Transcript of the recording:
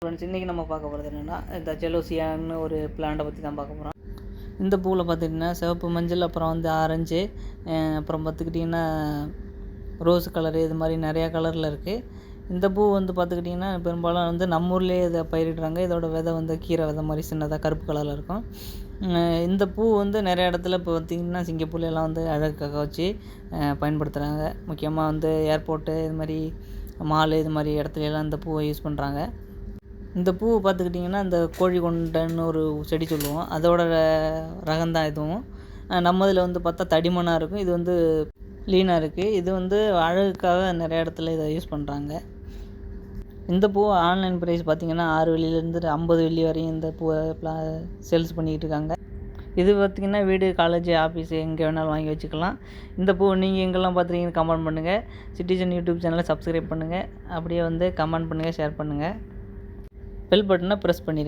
Friends, இன்றைக்கி நம்ம பார்க்க போகிறது என்னென்னா, இந்த ஜெலோசியான்னு ஒரு பிளான்ட்டை பற்றி தான் பார்க்க போகிறோம். இந்த பூவில் பார்த்துக்கிட்டிங்கன்னா சிவப்பு, மஞ்சள், அப்புறம் வந்து ஆரஞ்சு, அப்புறம் பார்த்துக்கிட்டிங்கன்னா ரோஸ் கலரு, இது மாதிரி நிறையா கலரில் இருக்குது. இந்த பூ வந்து பார்த்துக்கிட்டிங்கன்னா பெரும்பாலும் வந்து நம்ம ஊர்லேயே இதை பயிரிடுறாங்க. இதோட விதை வந்து கீரை விதை மாதிரி சின்னதாக கருப்பு கலரில் இருக்கும். இந்த பூ வந்து நிறைய இடத்துல இப்போ பார்த்திங்கன்னா சிங்கப்பூர்லாம் வந்து அழகுக்காக வச்சு பயன்படுத்துகிறாங்க. முக்கியமாக வந்து ஏர்போர்ட்டு, இது மாதிரி மாலு, இது மாதிரி இடத்துலலாம் இந்த பூவை யூஸ் பண்ணுறாங்க. இந்த பூ பார்த்துக்கிட்டிங்கன்னா இந்த கோழி கொண்டைன்னு ஒரு செடி சொல்லுவோம், அதோட ரகம் தான் இதுவும். நம்ம இதில் வந்து பார்த்தா தடிமனாக இருக்கும், இது வந்து லீனாக இருக்குது. இது வந்து அழகுக்காக நிறைய இடத்துல இதை யூஸ் பண்ணுறாங்க. இந்த பூ ஆன்லைன் ப்ரைஸ் பார்த்திங்கன்னா 6 வெள்ளியிலேருந்து 50 வெள்ளி வரையும் இந்த பூவை சேல்ஸ் பண்ணிக்கிட்டு இருக்காங்க. இது பார்த்திங்கன்னா வீடு, காலேஜ், ஆஃபீஸு எங்கே வேணாலும் வாங்கி வச்சுக்கலாம். இந்த பூ நீங்கள் எங்கெல்லாம் பார்த்துருக்கீங்கன்னு கமெண்ட் பண்ணுங்கள். சிட்டிசன் யூடியூப் சேனலை சப்ஸ்கிரைப் பண்ணுங்கள். அப்படியே வந்து கமெண்ட் பண்ணுங்கள், ஷேர் பண்ணுங்கள். பெல் பட்டனை ப்ரெஸ் பண்ணிடுங்க.